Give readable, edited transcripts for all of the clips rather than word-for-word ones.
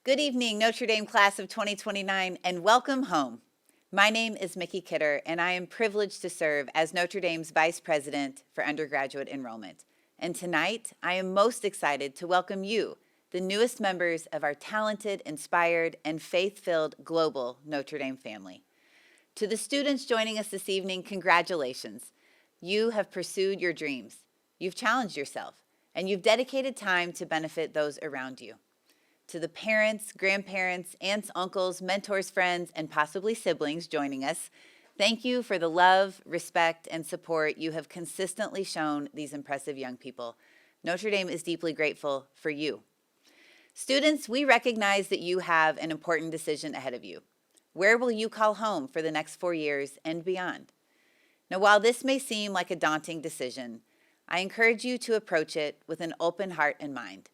Good evening, Notre Dame class of 2029, and welcome home. My name is Micki Kidder, and I am privileged to serve as Notre Dame's Vice President for Undergraduate Enrollment. And tonight, I am most excited to welcome you, the newest members of our talented, inspired, and faith-filled global Notre Dame family. To the students joining us this evening, congratulations. You have pursued your dreams, you've challenged yourself, and you've dedicated time to benefit those around you. To the parents, grandparents, aunts, uncles, mentors, friends, and possibly siblings joining us, thank you for the love, respect, and support you have consistently shown these impressive young people. Notre Dame is deeply grateful for you. Students, we recognize that you have an important decision ahead of you. Where will you call home for the next 4 years and beyond? Now, while this may seem like a daunting decision, I encourage you to approach it with an open heart and mind.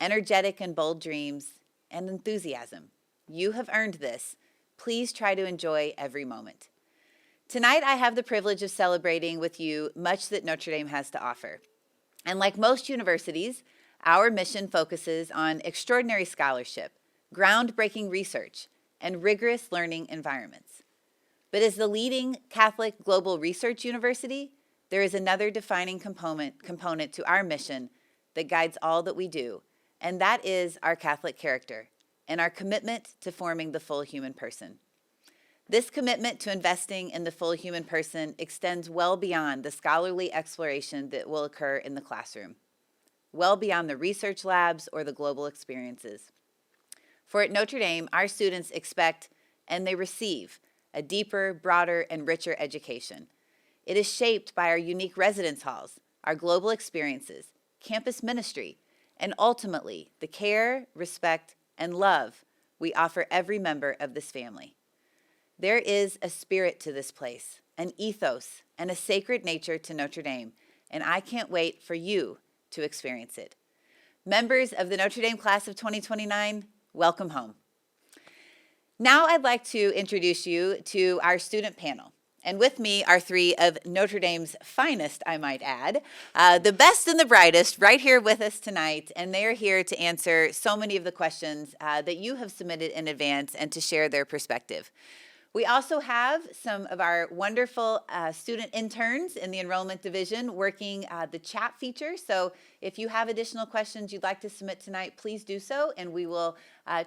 Energetic and bold dreams, and enthusiasm. You have earned this. Please try to enjoy every moment. Tonight, I have the privilege of celebrating with you much that Notre Dame has to offer. And like most universities, our mission focuses on extraordinary scholarship, groundbreaking research, and rigorous learning environments. But as the leading Catholic global research university, there is another defining component to our mission that guides all that we do, and that is our Catholic character and our commitment to forming the full human person. This commitment to investing in the full human person extends well beyond the scholarly exploration that will occur in the classroom, well beyond the research labs or the global experiences. For at Notre Dame, our students expect and they receive a deeper, broader, and richer education. It is shaped by our unique residence halls, our global experiences, campus ministry, and ultimately, the care, respect, and love we offer every member of this family. There is a spirit to this place, an ethos, and a sacred nature to Notre Dame, and I can't wait for you to experience it. Members of the Notre Dame class of 2029, welcome home. Now I'd like to introduce you to our student panel. And with me are three of Notre Dame's finest, I might add, the best and the brightest right here with us tonight. And they are here to answer so many of the questions that you have submitted in advance and to share their perspective. We also have some of our wonderful student interns in the enrollment division working the chat feature. So if you have additional questions you'd like to submit tonight, please do so. And we will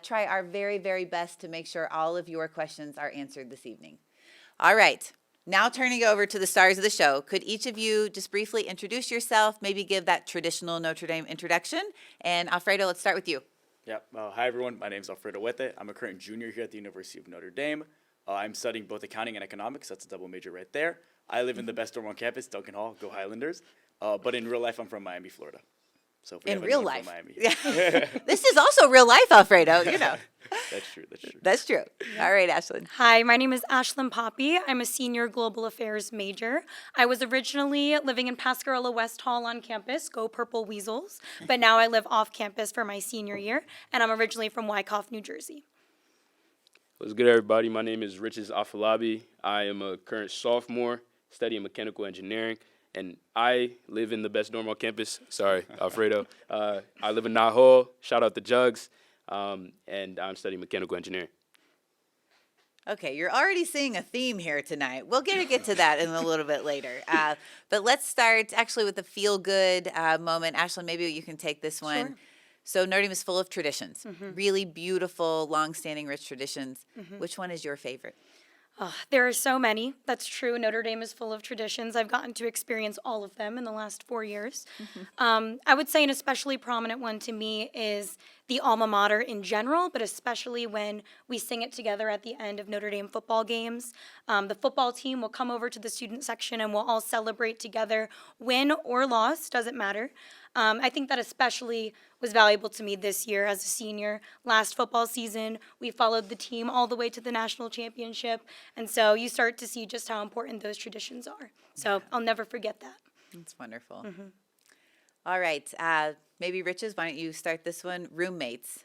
try our very, very best to make sure all of your questions are answered this evening. All right. Now turning over to the stars of the show, could each of you just briefly introduce yourself, maybe give that traditional Notre Dame introduction? And Alfredo, let's start with you. Yep. Hi, everyone. My name is Alfredo Huete. I'm a current junior here at the University of Notre Dame. I'm studying both accounting and economics. That's a double major right there. I live in the best dorm on campus, Duncan Hall. Go Highlanders. But in real life, I'm from Miami, Florida. So if we In have real anyone life. from Miami. Yeah. This is also real life, Alfredo, you know. That's true. That's true. That's true. All right, Ashlyn. Hi, my name is Ashlyn Poppy. I'm a senior global affairs major. I was originally living in Pascarella West Hall on campus, go Purple Weasels, but now I live off campus for my senior year, and I'm originally from Wyckoff, New Jersey. What's good, everybody? My name is Riches Afalabi. I am a current sophomore studying mechanical engineering, and I live in the best dorm on campus. Sorry, Alfredo. I live in Knott Hall. Shout out to Jugs. And I'm studying mechanical engineering. Okay, you're already seeing a theme here tonight. We'll get to that in a little bit later. But let's start actually with the feel-good moment. Ashlyn, maybe you can take this one. Sure. So Notre Dame is full of traditions, really beautiful, long-standing, rich traditions. Which one is your favorite? There are so many. That's true. Notre Dame is full of traditions. I've gotten to experience all of them in the last 4 years. I would say an especially prominent one to me is the alma mater in general, but especially when we sing it together at the end of Notre Dame football games. The football team will come over to the student section and we'll all celebrate together, win or loss, doesn't matter. I think that especially was valuable to me this year as a senior. Last football season, we followed the team all the way to the national championship, and so you start to see just how important those traditions are. So I'll never forget that. That's wonderful. All right. Maybe Riches, why don't you start this one? Roommates.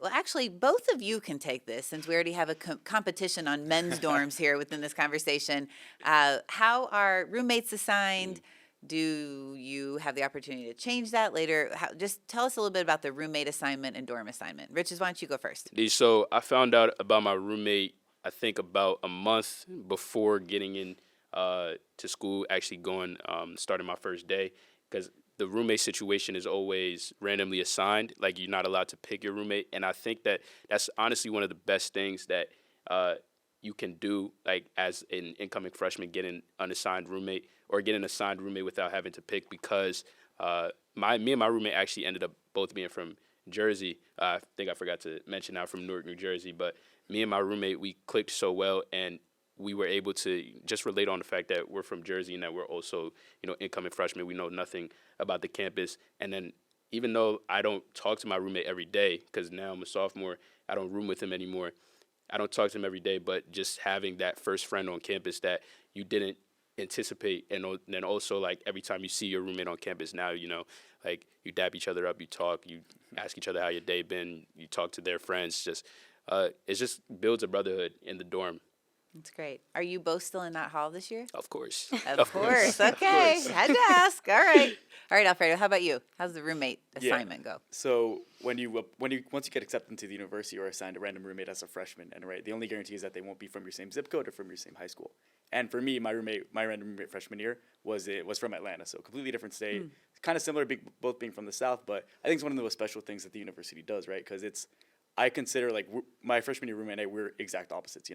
Well, actually, both of you can take this since we already have a competition on men's dorms here within this conversation. How are roommates assigned? Do you have the opportunity to change that later? Just tell us a little bit about the roommate assignment and dorm assignment. Riches, why don't you go first? So I found out about my roommate, I think about a month before getting in to school, actually starting my first day, because the roommate situation is always randomly assigned. Like, you're not allowed to pick your roommate. And I think that that's honestly one of the best things that you can do, like, as an incoming freshman, get an unassigned roommate or get an assigned roommate without having to pick, because me and my roommate actually ended up both being from Jersey. I think I forgot to mention I'm from Newark, New Jersey, but me and my roommate, we clicked so well, and we were able to just relate on the fact that we're from Jersey and that we're also, incoming freshmen. We know nothing about the campus. And then even though I don't talk to my roommate every day, because now I'm a sophomore, I don't room with him anymore. I don't talk to him every day, but just having that first friend on campus that you didn't anticipate, and then also, like, every time you see your roommate on campus now, like, you dap each other up, you talk, you ask each other how your day been, you talk to their friends. It just builds a brotherhood in the dorm. That's great. Are you both still in that hall this year? Of course. Of course. Okay. Had to ask. All right. All right, Alfredo, how about you? How's the roommate assignment go? So once you get accepted to the university or assigned a random roommate as a freshman, and the only guarantee is that they won't be from your same zip code or from your same high school. And for me, my random roommate freshman year was from Atlanta, so completely different state. Kind of similar, both being from the South, but I think it's one of the most special things that the university does, right? Because I consider, like, my freshman year roommate and I, we're exact opposites.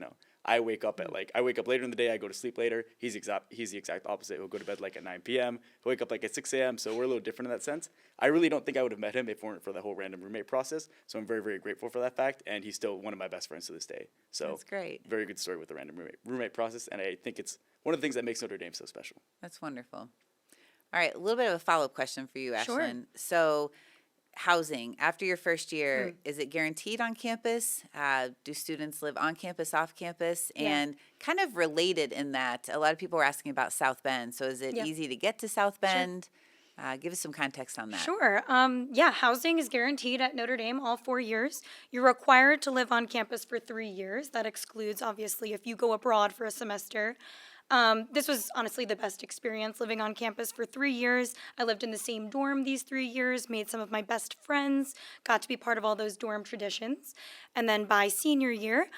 I wake up later in the day. I go to sleep later. He's the exact opposite. He'll go to bed like at 9 p.m. He'll wake up like at 6 a.m. So we're a little different in that sense. I really don't think I would have met him if it weren't for the whole random roommate process. So I'm very, very grateful for that fact. And he's still one of my best friends to this day. So that's great. Very good story with the random roommate process. And I think it's one of the things that makes Notre Dame so special. That's wonderful. All right, a little bit of a follow-up question for you, Sure. Ashlyn. So, housing after your first year, is it guaranteed on campus? Do students live on campus, off campus? Yeah. And kind of related in that, a lot of people were asking about South Bend. So is it Yeah. easy to get to South Bend? Give us some context on that. Sure. Housing is guaranteed at Notre Dame all 4 years. You're required to live on campus for 3 years. That excludes, obviously, if you go abroad for a semester. This was honestly the best experience, living on campus for 3 years. I lived in the same dorm these 3 years, made some of my best friends, got to be part of all those dorm traditions. And then by senior year,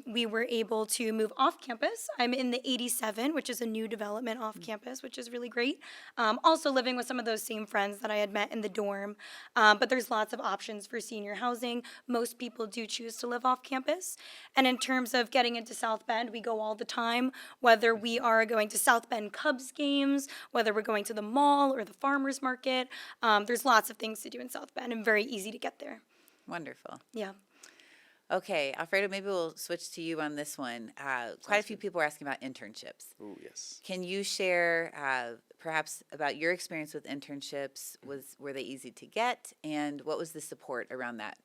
we were able to move off campus. I'm in the 87, which is a new development off campus, which is really great. Also living with some of those same friends that I had met in the dorm. But there's lots of options for senior housing. Most people do choose to live off campus. And in terms of getting into South Bend, we go all the time, whether we are going to South Bend Cubs games, whether we're going to the mall or the farmer's market. There's lots of things to do in South Bend and very easy to get there. Wonderful. Yeah. Okay, Alfredo, maybe we'll switch to you on this one. Quite a few people are asking about internships. Ooh, yes. Can you share perhaps about your experience with internships? Were they easy to get, and what was the support around that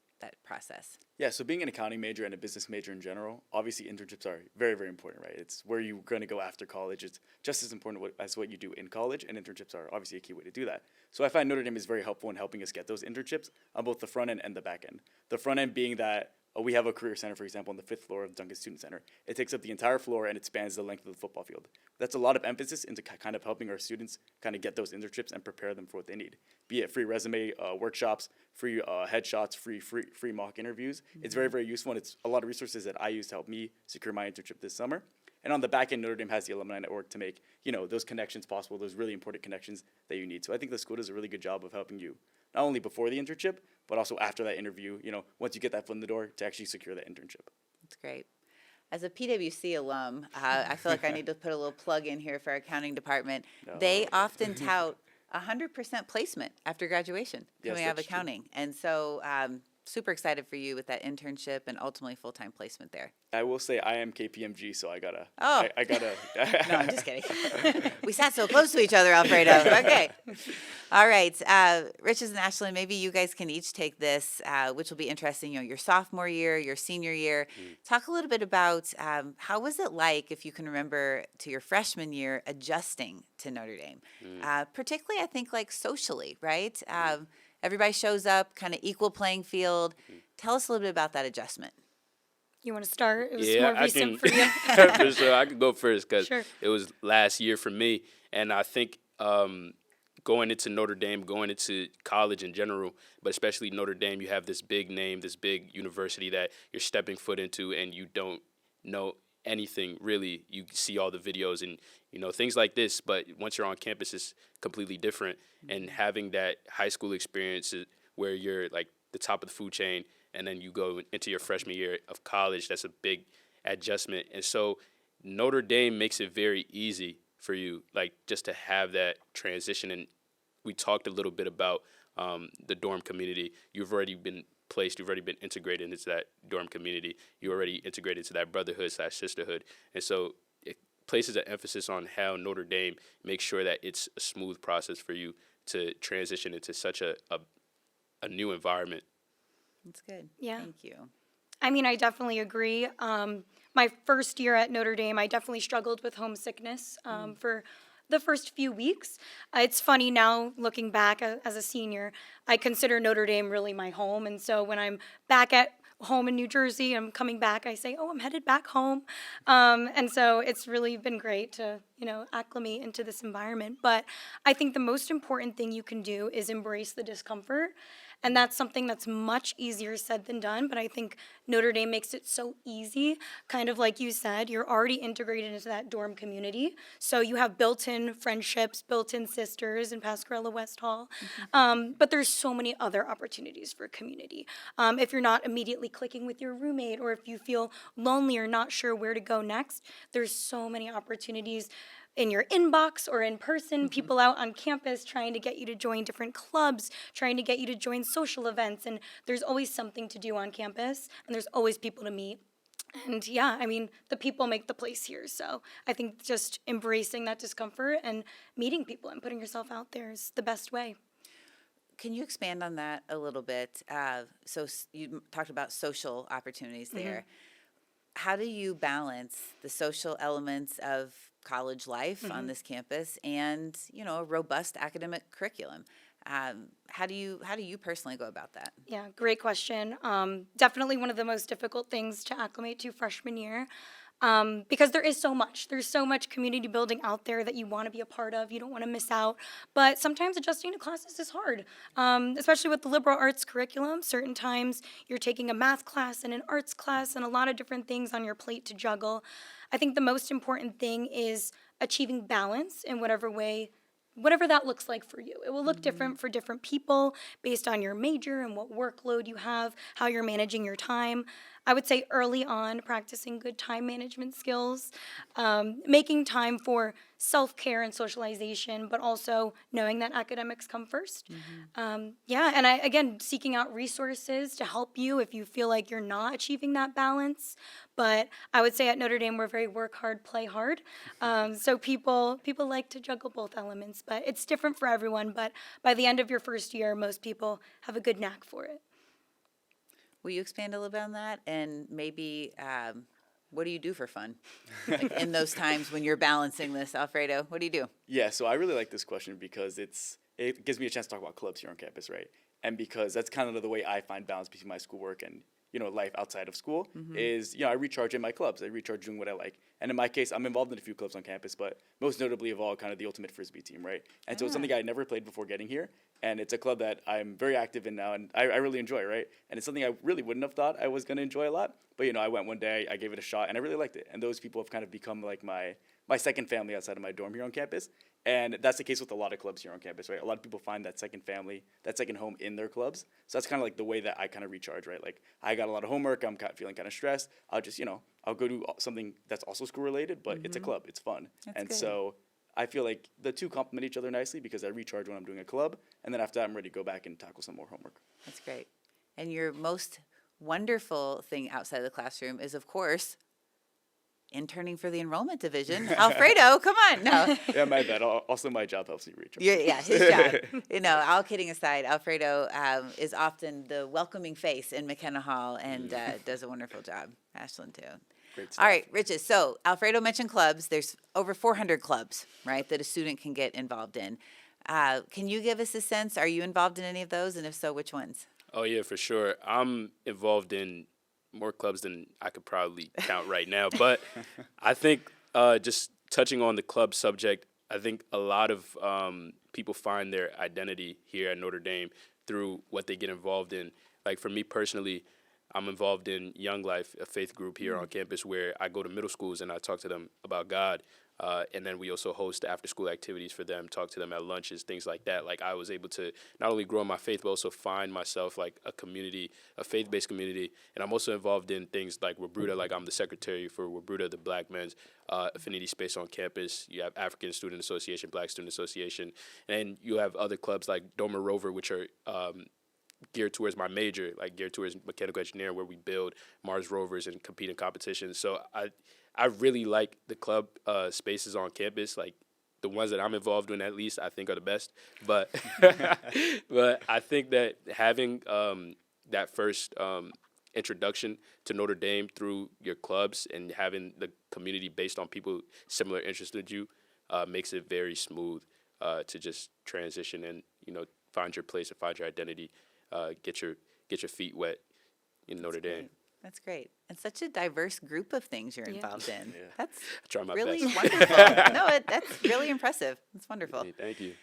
process? Yeah, so being an accounting major and a business major in general, obviously internships are very, very important, right? It's where you're going to go after college. It's just as important as what you do in college, and internships are obviously a key way to do that. So I find Notre Dame is very helpful in helping us get those internships on both the front end and the back end. The front end being that we have a career center, for example, on the 5th floor of Duncan Student Center. It takes up the entire floor and it spans the length of the football field. That's a lot of emphasis into kind of helping our students kind of get those internships and prepare them for what they need. Be it free resume workshops, free headshots, free mock interviews. Mm-hmm. It's very, very useful, and it's a lot of resources that I use to help me secure my internship this summer. And on the back end, Notre Dame has the alumni network to make, those connections possible, those really important connections that you need. So I think the school does a really good job of helping you, not only before the internship, but also after that interview, once you get that foot in the door to actually secure that internship. That's great. As a PwC alum, I feel like I need to put a little plug in here for our accounting department. They often tout 100% placement after graduation Yes, coming out of that's true. accounting. And so super excited for you with that internship and ultimately full-time placement there. I will say I am KPMG, so I gotta. Oh. I gotta. No, I'm just kidding. We sat so close to each other, Alfredo. Okay. All right. Riches and Ashley, maybe you guys can each take this, which will be interesting, your sophomore year, your senior year. Talk a little bit about how was it like, if you can remember, to your freshman year adjusting to Notre Dame? Particularly, I think, like socially, right? Everybody shows up, kind of equal playing field. Tell us a little bit about that adjustment. You want to start? It was Yeah, more I recent can. for you. For sure, I could go first because Sure. it was last year for me, and I think going into Notre Dame, going into college in general, but especially Notre Dame, you have this big name, this big university that you're stepping foot into, and you don't know anything really. You see all the videos and things like this, but once you're on campus, it's completely different. And having that high school experience where you're like the top of the food chain, and then you go into your freshman year of college, that's a big adjustment. And so Notre Dame makes it very easy for you, like just to have that transition. And we talked a little bit about the dorm community. You've already been placed, you've already been integrated into that dorm community. You're already integrated into that brotherhood/sisterhood. And so it places an emphasis on how Notre Dame makes sure that it's a smooth process for you to transition into such a new environment. That's good. Yeah. Thank you. I mean, I definitely agree. My first year at Notre Dame, I definitely struggled with homesickness for the first few weeks. It's funny now, looking back as a senior, I consider Notre Dame really my home. And so when I'm back at home in New Jersey, I'm coming back, I say, oh, I'm headed back home. And so it's really been great to, acclimate into this environment. But I think the most important thing you can do is embrace the discomfort. And that's something that's much easier said than done, but I think Notre Dame makes it so easy. Kind of like you said, you're already integrated into that dorm community. So you have built-in friendships, built-in sisters in Pascarella West Hall. But there's so many other opportunities for community. If you're not immediately clicking with your roommate, or if you feel lonely or not sure where to go next, there's so many opportunities in your inbox or in person, people out on campus trying to get you to join different clubs, trying to get you to join social events, and there's always something to do on campus, and there's always people to meet. And yeah, I mean, the people make the place here, so I think just embracing that discomfort and meeting people and putting yourself out there is the best way. Can you expand on that a little bit? So you talked about social opportunities there. How do you balance the social elements of college life on this campus and, a robust academic curriculum? How do you personally go about that? Yeah, great question. Definitely one of the most difficult things to acclimate to freshman year. Because there is so much. There's so much community building out there that you want to be a part of. You don't want to miss out. But sometimes adjusting to classes is hard, especially with the liberal arts curriculum. Certain times you're taking a math class and an arts class and a lot of different things on your plate to juggle. I think the most important thing is achieving balance in whatever way, whatever that looks like for you. It will look different for different people based on your major and what workload you have, how you're managing your time. I would say early on, practicing good time management skills, making time for self-care and socialization, but also knowing that academics come first. Yeah, and again, seeking out resources to help you if you feel like you're not achieving that balance. But I would say at Notre Dame, we're very work hard, play hard. So people like to juggle both elements, but it's different for everyone. But by the end of your first year, most people have a good knack for it. Will you expand a little bit on that? And maybe what do you do for fun like in those times when you're balancing this, Alfredo? What do you do? Yeah, so I really like this question because it gives me a chance to talk about clubs here on campus, right? And because that's kind of the way I find balance between my schoolwork and life outside of school is, I recharge in my clubs. I recharge doing what I like. And in my case, I'm involved in a few clubs on campus, but most notably of all, kind of the ultimate Frisbee team, right? And so it's something I never played before getting here. And it's a club that I'm very active in now, and I really enjoy, right? And it's something I really wouldn't have thought I was going to enjoy a lot. But, I went one day, I gave it a shot, and I really liked it. And those people have kind of become like my second family outside of my dorm here on campus. And that's the case with a lot of clubs here on campus, right? A lot of people find that second family, that second home in their clubs. So that's kind of like the way that I kind of recharge, right? Like, I got a lot of homework, I'm feeling kind of stressed. I'll just, I'll go do something that's also school related, but it's a club, it's fun. That's good. So I feel like the two complement each other nicely because I recharge when I'm doing a club. And then after that, I'm ready to go back and tackle some more homework. That's great. And your most wonderful thing outside of the classroom is, of course, interning for the enrollment division. Alfredo, come on. No. Yeah, my bad. Also, my job helps me recharge. Yeah, his job. All kidding aside, Alfredo is often the welcoming face in McKenna Hall and does a wonderful job. Ashlyn, too. Great stuff. All right, Riches. So Alfredo mentioned clubs. There's over 400 clubs, right, that a student can get involved in. Can you give us a sense? Are you involved in any of those? And if so, which ones? Oh, yeah, for sure. I'm involved in more clubs than I could probably count right now. But I think just touching on the club subject, I think a lot of people find their identity here at Notre Dame through what they get involved in. Like for me personally, I'm involved in Young Life, a faith group here on campus where I go to middle schools and I talk to them about God. And then we also host after-school activities for them, talk to them at lunches, things like that. Like I was able to not only grow in my faith, but also find myself like a community, a faith-based community. And I'm also involved in things like Wabruta, like I'm the secretary for Wabruta, the Black Men's Affinity Space on campus. You have African Student Association, Black Student Association, and you have other clubs like Doma Rover, which are geared towards my major, like geared towards mechanical engineering, where we build Mars rovers and compete in competitions. So I really like the club spaces on campus, like the ones that I'm involved in, at least I think are the best. But but I think that having that first introduction to Notre Dame through your clubs and having the community based on people similar interests to you makes it very smooth to just transition and find your place and find your identity. Get your feet wet in Notre Dame. That's great. And such a diverse group of things you're involved in. Yeah. That's I try my really best. wonderful. No, that's really impressive. It's wonderful. Hey, thank you.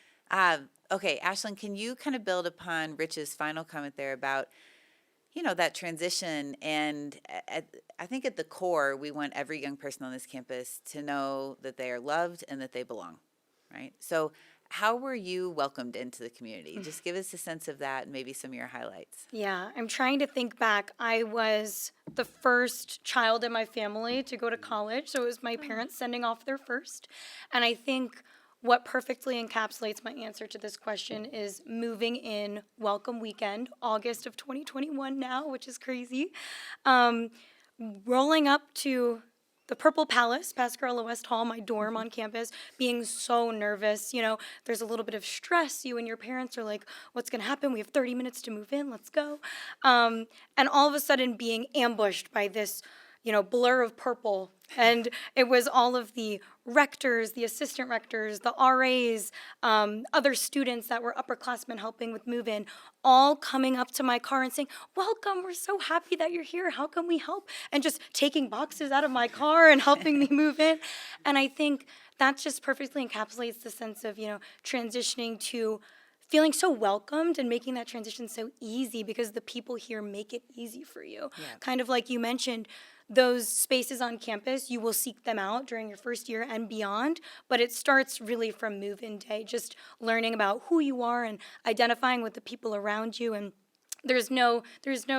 Okay, Ashlyn, can you kind of build upon Rich's final comment there about, that transition? And I think at the core, we want every young person on this campus to know that they are loved and that they belong, right? So how were you welcomed into the community? Just give us a sense of that and maybe some of your highlights. Yeah, I'm trying to think back. I was the first child in my family to go to college, so it was my parents sending off their first. And I think what perfectly encapsulates my answer to this question is moving in welcome weekend, August of 2021 now, which is crazy. Rolling up to the Purple Palace, Pascarella West Hall, my dorm on campus, being so nervous. There's a little bit of stress. You and your parents are like, what's going to happen? We have 30 minutes to move in. Let's go. And all of a sudden being ambushed by this, blur of purple. And it was all of the rectors, the assistant rectors, the RAs, other students that were upperclassmen helping with move-in, all coming up to my car and saying, welcome, we're so happy that you're here. How can we help? And just taking boxes out of my car and helping me move in. And I think that just perfectly encapsulates the sense of, transitioning to feeling so welcomed and making that transition so easy because the people here make it easy for you. Yeah. Kind of like you mentioned, those spaces on campus, you will seek them out during your first year and beyond, but it starts really from move-in day, just learning about who you are and identifying with the people around you. And there's no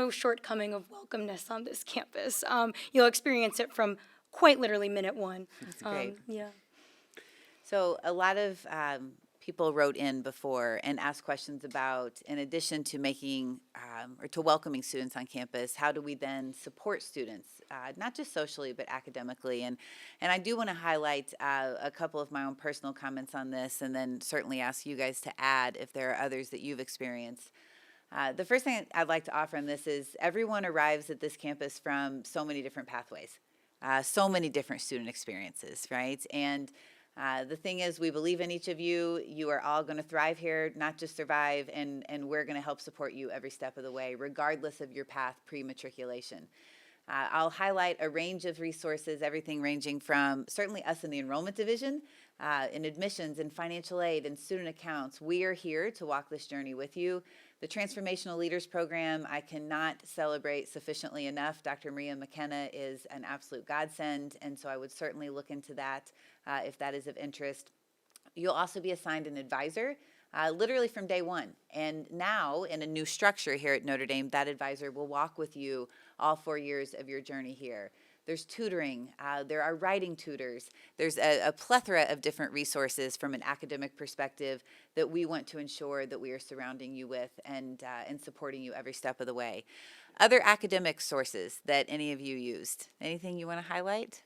shortcoming of welcomeness on this campus. You'll experience it from quite literally minute one. That's great. Yeah. So a lot of people wrote in before and asked questions about, in addition to making or to welcoming students on campus, how do we then support students, not just socially but academically? And I do want to highlight a couple of my own personal comments on this, and then certainly ask you guys to add if there are others that you've experienced. The first thing I'd like to offer on this is everyone arrives at this campus from so many different pathways, so many different student experiences, right? And the thing is, we believe in each of you. You are all going to thrive here, not just survive, and we're going to help support you every step of the way, regardless of your path pre-matriculation. I'll highlight a range of resources, everything ranging from certainly us in the enrollment division, in admissions and financial aid and student accounts. We are here to walk this journey with you. The Transformational Leaders Program, I cannot celebrate sufficiently enough. Dr. Maria McKenna is an absolute godsend, and so I would certainly look into that if that is of interest. You'll also be assigned an advisor literally from day one. And now, in a new structure here at Notre Dame, that advisor will walk with you all 4 years of your journey here. There's tutoring, there are writing tutors, there's a plethora of different resources from an academic perspective that we want to ensure that we are surrounding you with and supporting you every step of the way. Other academic sources that any of you used, anything you want to highlight?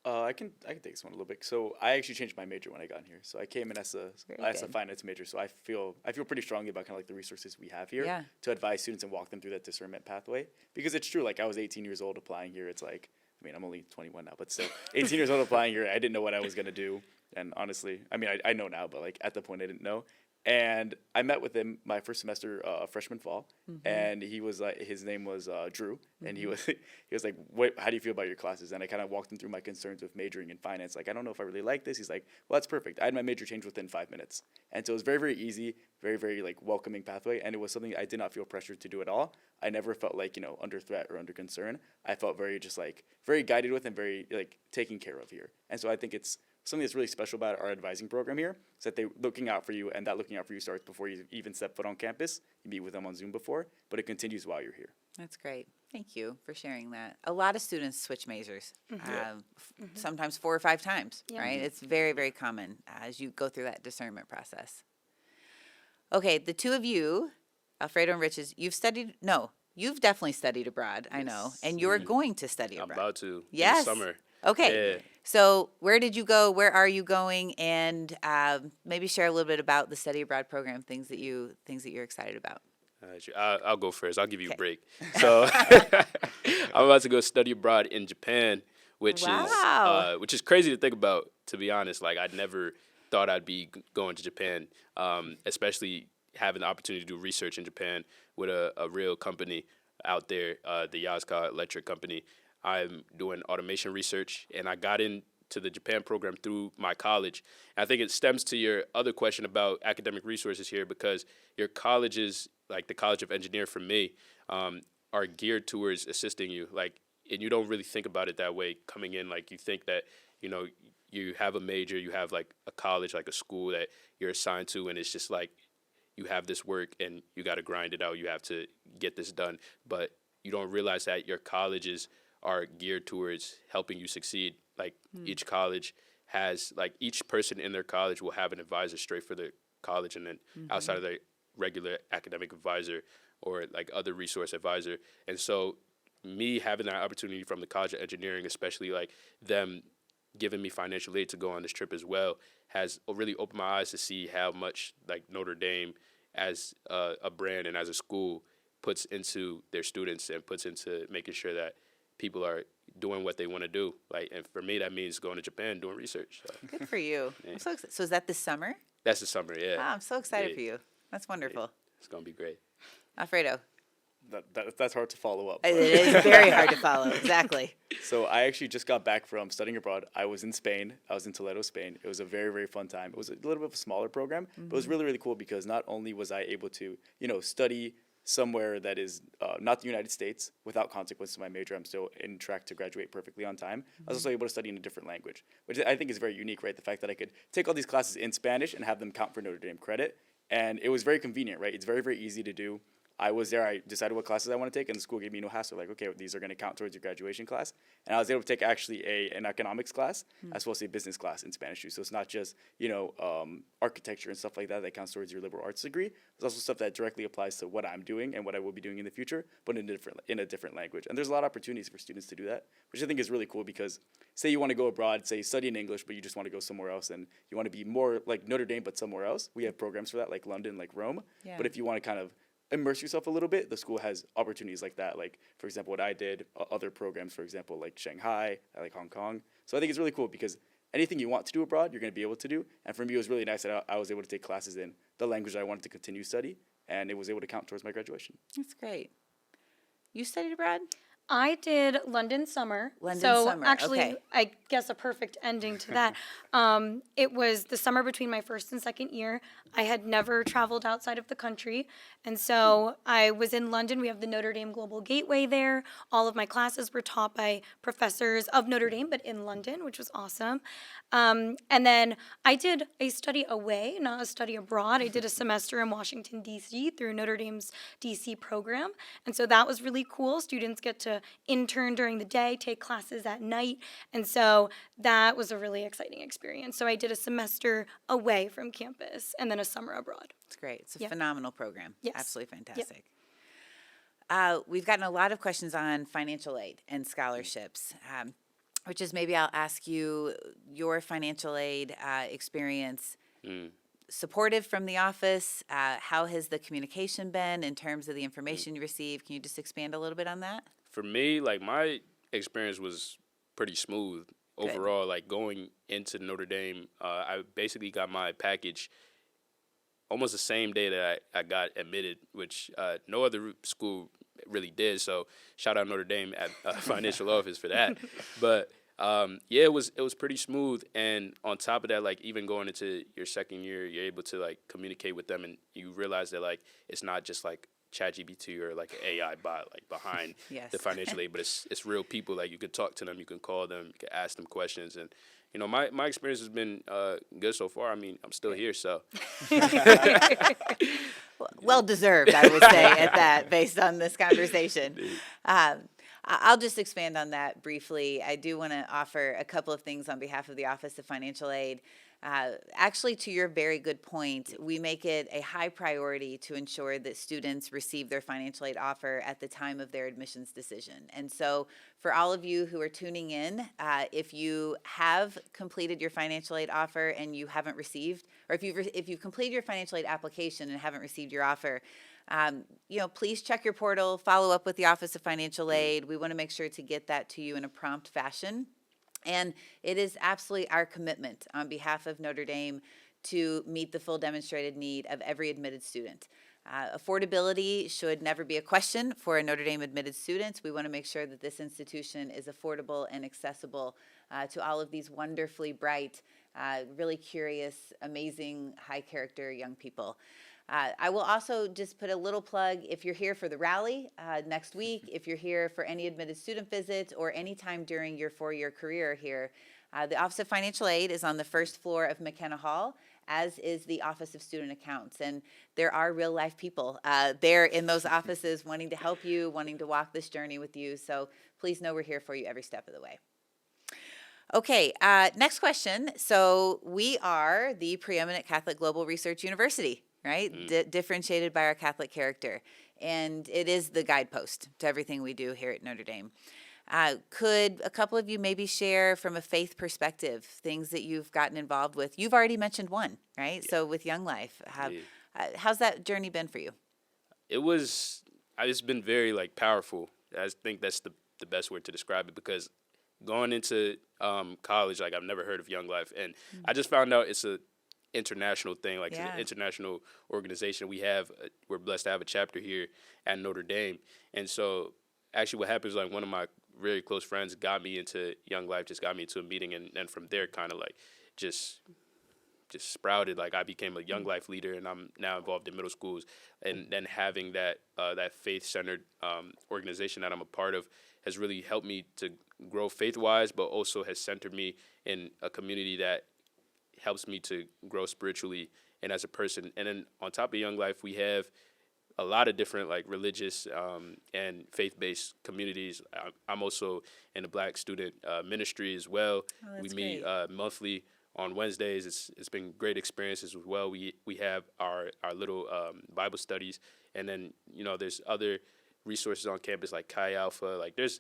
I can take this one a little bit. So I actually changed my major when I got in here. So I came in as a finance major. So I feel pretty strongly about kind of like the resources we have here to advise students and walk them through that discernment pathway. Because it's true, like I was 18 years old applying here. It's like, I mean, I'm only 21 now, but still 18 years old applying here. I didn't know what I was going to do. And honestly, I mean, I know now, but like at the point I didn't know. And I met with him my first semester, freshman fall, and he was like, his name was Drew, and he was like, how do you feel about your classes? And I kind of walked him through my concerns with majoring in finance. Like, I don't know if I really like this. He's like, well, that's perfect. I had my major changed within 5 minutes, and so it was very, very easy, very, very like welcoming pathway, and it was something I did not feel pressured to do at all. I never felt like under threat or under concern. I felt very just like very guided with and very like taken care of here, and so I think it's something that's really special about our advising program here is that they're looking out for you, and that looking out for you starts before you even step foot on campus. You meet with them on Zoom before, but it continues while you're here. That's great. Thank you for sharing that. A lot of students switch majors, sometimes 4 or 5 times, right? It's very, very common as you go through that discernment process. Okay, the two of you, Alfredo and Riches, you've definitely studied abroad, I know, and you're going to study abroad. I'm about to. Yes. In the summer. Okay. Yeah. So where did you go? Where are you going? And maybe share a little bit about the study abroad program, things that you're excited about. I'll go first. I'll give you a break. So I'm about to go study abroad in Japan, which is crazy to think about, to be honest. Like, I never thought I'd be going to Japan, especially having the opportunity to do research in Japan with a real company out there, the Yaskawa Electric Company. I'm doing automation research, and I got into the Japan program through my college. And I think it stems to your other question about academic resources here, because your colleges, like the College of Engineering for me, are geared towards assisting you. Like, and you don't really think about it that way coming in. Like, you think that, you have a major, you have like a college, like a school that you're assigned to, and it's just like you have this work and you got to grind it out. You have to get this done. But you don't realize that your colleges are geared towards helping you succeed. Like each college has, like each person in their college will have an advisor straight for the college, and then outside of the regular academic advisor or like other resource advisor. And so me having that opportunity from the College of Engineering, especially like them giving me financial aid to go on this trip as well, has really opened my eyes to see how much like Notre Dame as a brand and as a school puts into their students and puts into making sure that people are doing what they want to do. Like, and for me, that means going to Japan, doing research. So. Good for you. Yeah. I'm so excited. So is that this summer? That's the summer, yeah. Wow, I'm so excited for you. That's wonderful. Yeah. It's going to be great. Alfredo. That's hard to follow up. It is very hard to follow, exactly. So I actually just got back from studying abroad. I was in Spain. I was in Toledo, Spain. It was a very, very fun time. It was a little bit of a smaller program, but it was really, really cool because not only was I able to, study somewhere that is not the United States without consequence to my major. I'm still in track to graduate perfectly on time. I was also able to study in a different language, which I think is very unique, right? The fact that I could take all these classes in Spanish and have them count for Notre Dame credit. And it was very convenient, right? It's very, very easy to do. I was there, I decided what classes I want to take, and the school gave me no hassle. Like, okay, these are going to count towards your graduation class. And I was able to take actually an economics class as well as a business class in Spanish too. So it's not just, architecture and stuff like that counts towards your liberal arts degree. There's also stuff that directly applies to what I'm doing and what I will be doing in the future, but in a different language. And there's a lot of opportunities for students to do that, which I think is really cool because say you want to go abroad, say study in English, but you just want to go somewhere else and you want to be more like Notre Dame, but somewhere else. We have programs for that, like London, like Rome. Yeah. But if you want to kind of immerse yourself a little bit, the school has opportunities like that. Like, for example, what I did, other programs, for example, like Shanghai, like Hong Kong. So I think it's really cool because anything you want to do abroad, you're going to be able to do. And for me, it was really nice that I was able to take classes in the language that I wanted to continue study, and it was able to count towards my graduation. That's great. You studied abroad? I did London Summer. London so Summer, actually, okay. I guess a perfect ending to that. It was the summer between my first and second year. I had never traveled outside of the country. And so I was in London. We have the Notre Dame Global Gateway there. All of my classes were taught by professors of Notre Dame, but in London, which was awesome. And then I did a study away, not a study abroad. I did a semester in Washington, D.C. through Notre Dame's D.C. program. And so that was really cool. Students get to intern during the day, take classes at night. And so that was a really exciting experience. So I did a semester away from campus and then a summer abroad. It's great. It's a Yeah. phenomenal program. Yes. Absolutely fantastic. We've gotten a lot of questions on financial aid and scholarships, which is maybe I'll ask you your financial aid experience. Supportive from the office? How has the communication been in terms of the information you receive? Can you just expand a little bit on that? For me, like my experience was pretty smooth overall. Like going into Notre Dame, I basically got my package almost the same day that I got admitted, which no other school really did. So shout out Notre Dame at financial office for that. But yeah, it was pretty smooth. And on top of that, like even going into your second year, you're able to like communicate with them, and you realize that like it's not just like ChatGPT or like an AI bot like behind Yes. the financial aid, but it's real people. Like you can talk to them, you can call them, you can ask them questions, and you know my experience has been good so far. I mean, I'm still here, so Well deserved, I would say, at that, based on this conversation. I'll just expand on that briefly. I do want to offer a couple of things on behalf of the Office of Financial Aid. Actually, to your very good point, we make it a high priority to ensure that students receive their financial aid offer at the time of their admissions decision. And so for all of you who are tuning in, if you have completed your financial aid offer and you haven't received, or if you've completed your financial aid application and haven't received your offer, please check your portal, follow up with the Office of Financial Aid. We want to make sure to get that to you in a prompt fashion. And it is absolutely our commitment on behalf of Notre Dame to meet the full demonstrated need of every admitted student. Affordability should never be a question for a Notre Dame admitted student. We want to make sure that this institution is affordable and accessible to all of these wonderfully bright, really curious, amazing, high character young people. I will also just put a little plug, if you're here for the rally next week, if you're here for any admitted student visits or any time during your 4-year career here, the Office of Financial Aid is on the first floor of McKenna Hall, as is the Office of Student Accounts. And there are real life people there in those offices wanting to help you, wanting to walk this journey with you. So please know we're here for you every step of the way. Okay, next question. So we are the preeminent Catholic Global Research University, right? Differentiated by our Catholic character. And it is the guidepost to everything we do here at Notre Dame. Could a couple of you maybe share from a faith perspective things that you've gotten involved with? You've already mentioned one, right? Yeah. So with Young Life, how's that journey been for you? It's been very like powerful. I think that's the best word to describe it, because going into college, like I've never heard of Young Life, and I just found out it's a international thing, like it's an international organization. We're blessed to have a chapter here at Notre Dame, and so actually what happened is like one of my very close friends got me into Young Life, just got me into a meeting, and from there kind of like just sprouted. Like I became a Young Life leader, and I'm now involved in middle schools, and then having that faith-centered organization that I'm a part of has really helped me to grow faith-wise, but also has centered me in a community that helps me to grow spiritually and as a person. And then on top of Young Life, we have a lot of different like religious and faith-based communities. I'm also in the Black student ministry as well. We meet monthly on Wednesdays. It's been great experiences as well. We have our little Bible studies, and then there's other resources on campus like Chi Alpha. Like this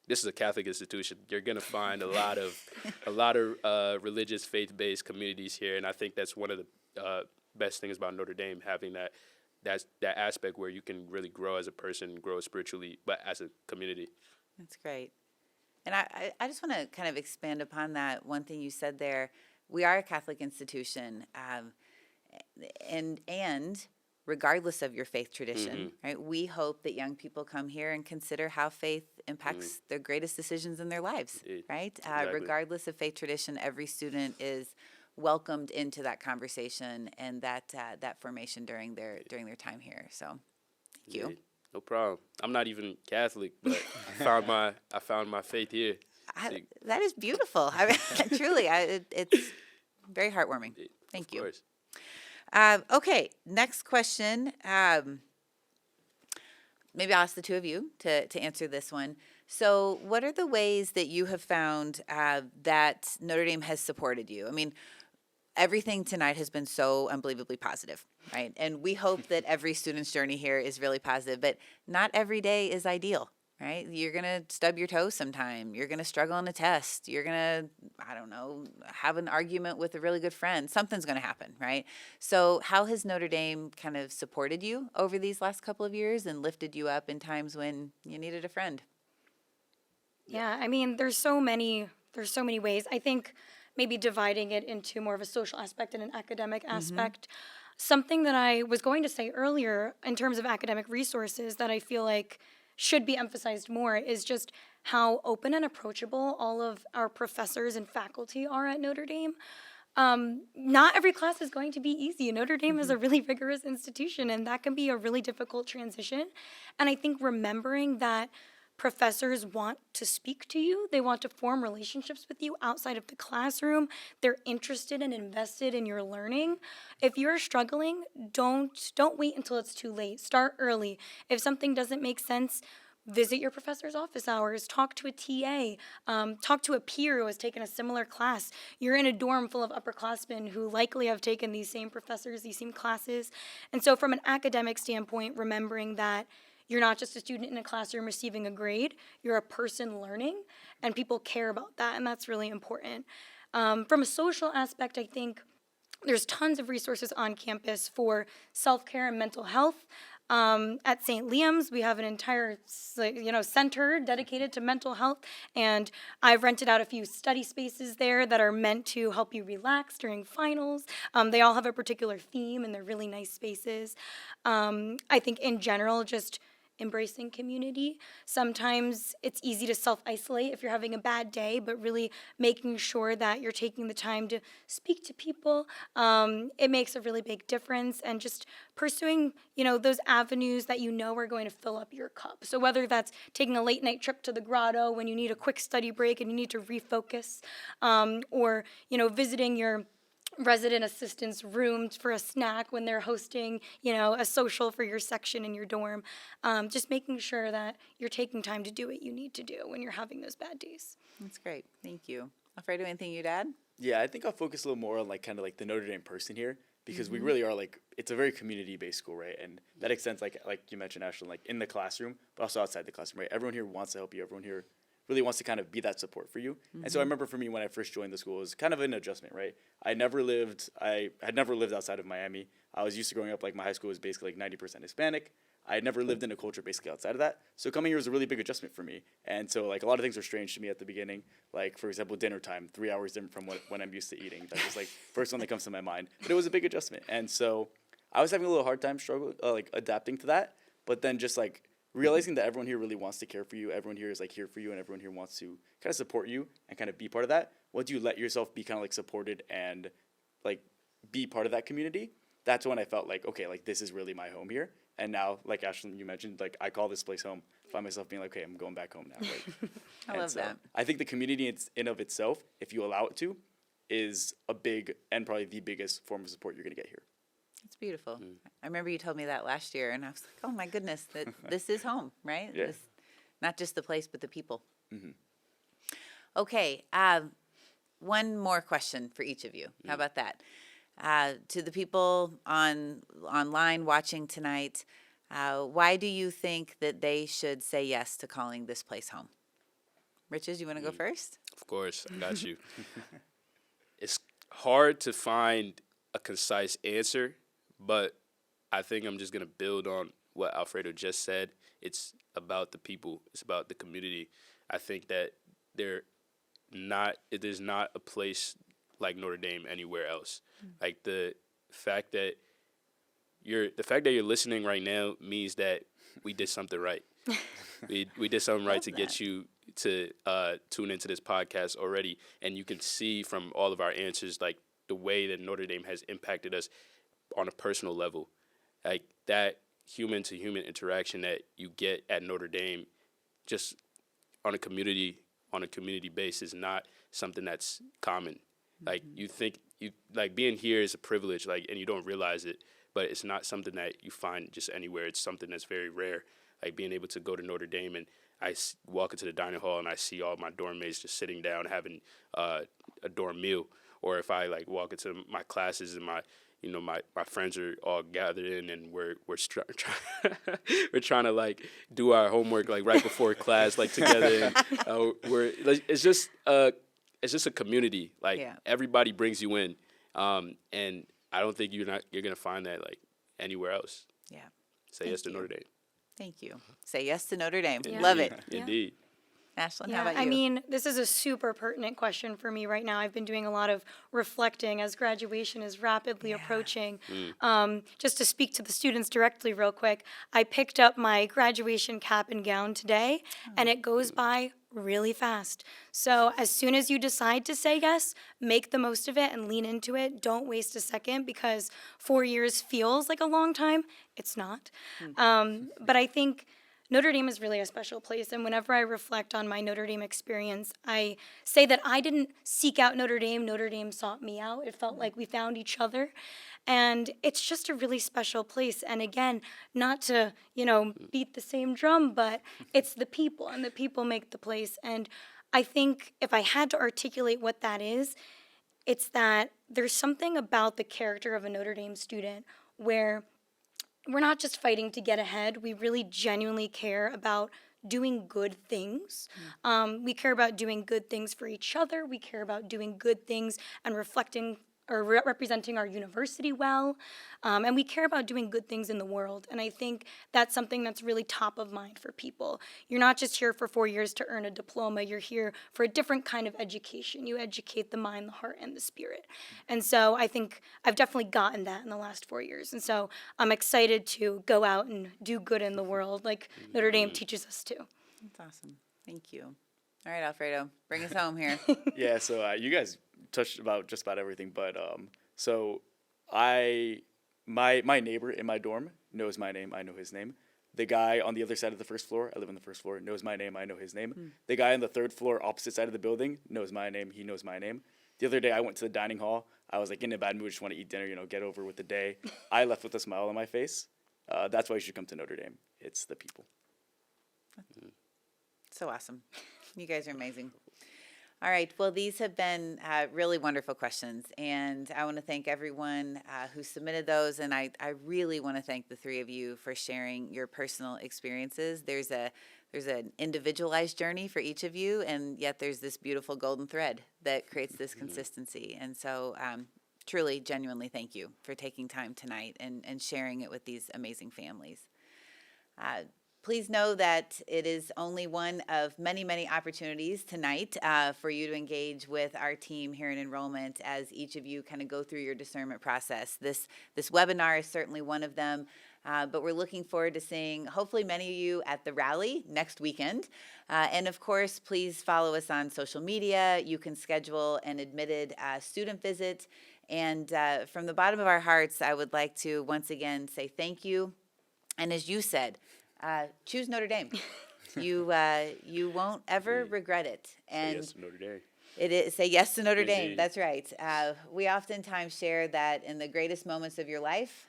is a Catholic institution. You're gonna find a lot of religious, faith-based communities here, and I think that's one of the best things about Notre Dame, having that aspect where you can really grow as a person, grow spiritually, but as a community. That's great. And I just want to kind of expand upon that one thing you said there. We are a Catholic institution, and regardless of your faith tradition, right? We hope that young people come here and consider how faith impacts their greatest decisions in their lives, right? Exactly. Regardless of faith tradition, every student is welcomed into that conversation and that formation during their time here. So, thank you. Yeah, no problem. I'm not even Catholic, but I found my faith here. That is beautiful. I mean, truly, it's very heartwarming. Thank Of you. course. Okay, next question. Maybe I'll ask the two of you to answer this one. So, what are the ways that you have found that Notre Dame has supported you? I mean, everything tonight has been so unbelievably positive, right? And we hope that every student's journey here is really positive, but not every day is ideal, right? You're going to stub your toe sometime. You're going to struggle on a test. You're going to, I don't know, have an argument with a really good friend. Something's going to happen, right? So how has Notre Dame kind of supported you over these last couple of years and lifted you up in times when you needed a friend? Yeah, I mean, there's so many ways. I think maybe dividing it into more of a social aspect and an academic aspect. Something that I was going to say earlier in terms of academic resources that I feel like should be emphasized more is just how open and approachable all of our professors and faculty are at Notre Dame. Not every class is going to be easy. Notre Dame is a really rigorous institution, and that can be a really difficult transition. And I think remembering that professors want to speak to you. They want to form relationships with you outside of the classroom. They're interested and invested in your learning. If you're struggling, don't wait until it's too late. Start early. If something doesn't make sense, visit your professor's office hours, talk to a TA, talk to a peer who has taken a similar class. You're in a dorm full of upperclassmen who likely have taken these same professors, these same classes. And so from an academic standpoint, remembering that you're not just a student in a classroom receiving a grade, you're a person learning, and people care about that, and that's really important. From a social aspect, I think there's tons of resources on campus for self-care and mental health. At St. Liam's, we have an entire center dedicated to mental health, and I've rented out a few study spaces there that are meant to help you relax during finals. They all have a particular theme, and they're really nice spaces. I think in general, just embracing community. Sometimes it's easy to self-isolate if you're having a bad day, but really making sure that you're taking the time to speak to people, it makes a really big difference, and just pursuing, those avenues that are going to fill up your cup. So whether that's taking a late night trip to the grotto when you need a quick study break and you need to refocus, or, visiting your resident assistant's room for a snack when they're hosting, a social for your section in your dorm. Just making sure that you're taking time to do what you need to do when you're having those bad days. That's great. Thank you. Alfredo, anything you'd add? Yeah, I think I'll focus a little more on kind of the Notre Dame person here, because we really are it's a very community-based school, right? And that extends like you mentioned, Ashlyn, in the classroom, but also outside the classroom, right? Everyone here wants to help you. Everyone here really wants to kind of be that support for you. And so I remember for me when I first joined the school, it was kind of an adjustment, right? I had never lived outside of Miami. I was used to growing up, my high school was basically 90% Hispanic. I had never lived in a culture basically outside of that. So coming here was a really big adjustment for me. And so a lot of things were strange to me at the beginning. For example, dinner time, 3 hours different from when I'm used to eating. That was first one that comes to my mind. But it was a big adjustment. And so I was having a little hard time adapting to that. But then just realizing that everyone here really wants to care for you, everyone here is here for you, and everyone here wants to kind of support you and kind of be part of that. Once you let yourself be kind of supported and be part of that community, that's when I felt okay, this is really my home here. And now, Ashlyn, you mentioned, I call this place home. I find myself being okay, I'm going back home now. I love that. I think the community in of itself, if you allow it to, is a big and probably the biggest form of support you're going to get here. It's beautiful. I remember you told me that last year, and I was like, oh my goodness, that this is home, right? Yeah. Not just the place, but the people. Okay, one more question for each of you. How about that? To the people online watching tonight, why do you think that they should say yes to calling this place home? Riches, you want to go first? Of course, I got you. It's hard to find a concise answer, but I think I'm just going to build on what Alfredo just said. It's about the people. It's about the community. I think that there's not a place like Notre Dame anywhere else. The fact that the fact that you're listening right now means that we did something right. we did something right to get you to tune into this podcast already, and you can see from all of our answers like the way that Notre Dame has impacted us on a personal level, like that human to human interaction that you get at Notre Dame, just on a community basis, not something that's common. Like you think like being here is a privilege, like, and you don't realize it, but it's not something that you find just anywhere. It's something that's very rare. Like being able to go to Notre Dame and I walk into the dining hall and I see all my dorm mates just sitting down having a dorm meal, or if I like walk into my classes and my friends are all gathered in and we're trying to like do our homework like right before class like together. And, it's just a community. Like everybody brings you in, and I don't think you're gonna find that like anywhere else. Yeah. Say yes to Notre Dame. Thank you. Say yes to Notre Dame. Yeah. Love it. Yeah. Indeed. Ashlyn, Yeah, how about you? I mean, this is a super pertinent question for me right now. I've been doing a lot of reflecting as graduation is rapidly approaching. Just to speak to the students directly real quick, I picked up my graduation cap and gown today, and it goes by really fast. So as soon as you decide to say yes, make the most of it and lean into it. Don't waste a second, because 4 years feels like a long time. It's not. But I think Notre Dame is really a special place, and whenever I reflect on my Notre Dame experience, I say that I didn't seek out Notre Dame sought me out. It felt like we found each other, and it's just a really special place. And again, not to, beat the same drum, but it's the people, and the people make the place. And I think if I had to articulate what that is, it's that there's something about the character of a Notre Dame student where we're not just fighting to get ahead. We really genuinely care about doing good things. We care about doing good things for each other. We care about doing good things and reflecting or representing our university well. And we care about doing good things in the world. And I think that's something that's really top of mind for people. You're not just here for 4 years to earn a diploma. You're here for a different kind of education. You educate the mind, the heart, and the spirit. And so I think I've definitely gotten that in the last 4 years. And so I'm excited to go out and do good in the world like Notre Dame teaches us to. That's awesome. Thank you. All right, Alfredo, bring us home here. Yeah, so you guys touched about just about everything, but so my neighbor in my dorm knows my name, I know his name. The guy on the other side of the first floor, I live on the first floor, knows my name, I know his name. The guy on the third floor, opposite side of the building, knows my name, he knows my name. The other day I went to the dining hall, I was like in a bad mood, just want to eat dinner, get over with the day. I left with a smile on my face. That's why you should come to Notre Dame. It's the people. So awesome. You guys are amazing. All right. Well, these have been really wonderful questions, and I want to thank everyone who submitted those, and I really want to thank the three of you for sharing your personal experiences. There's an individualized journey for each of you, and yet there's this beautiful golden thread that creates this consistency. And so truly, genuinely thank you for taking time tonight and sharing it with these amazing families. Please know that it is only one of many, many opportunities tonight for you to engage with our team here in Enrollment as each of you kind of go through your discernment process. This webinar is certainly one of them, but we're looking forward to seeing hopefully many of you at the rally next weekend. And of course, please follow us on social media. You can schedule an admitted student visit. And from the bottom of our hearts, I would like to once again say thank you. And as you said, choose Notre Dame. You won't ever regret it. And Say yes to Notre Dame. it is say yes to Notre Dame. Indeed. That's right. We oftentimes share that in the greatest moments of your life,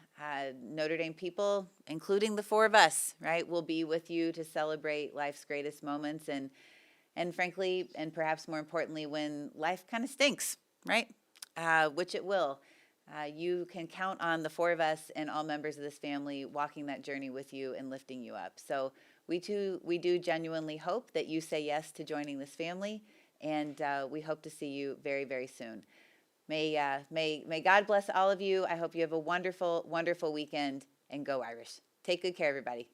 Notre Dame people, including the four of us, right, will be with you to celebrate life's greatest moments, and frankly, and perhaps more importantly, when life kind of stinks, right, which it will. You can count on the four of us and all members of this family walking that journey with you and lifting you up. So we do genuinely hope that you say yes to joining this family, and we hope to see you very, very soon. May God bless all of you. I hope you have a wonderful, wonderful weekend, and go Irish. Take good care, everybody.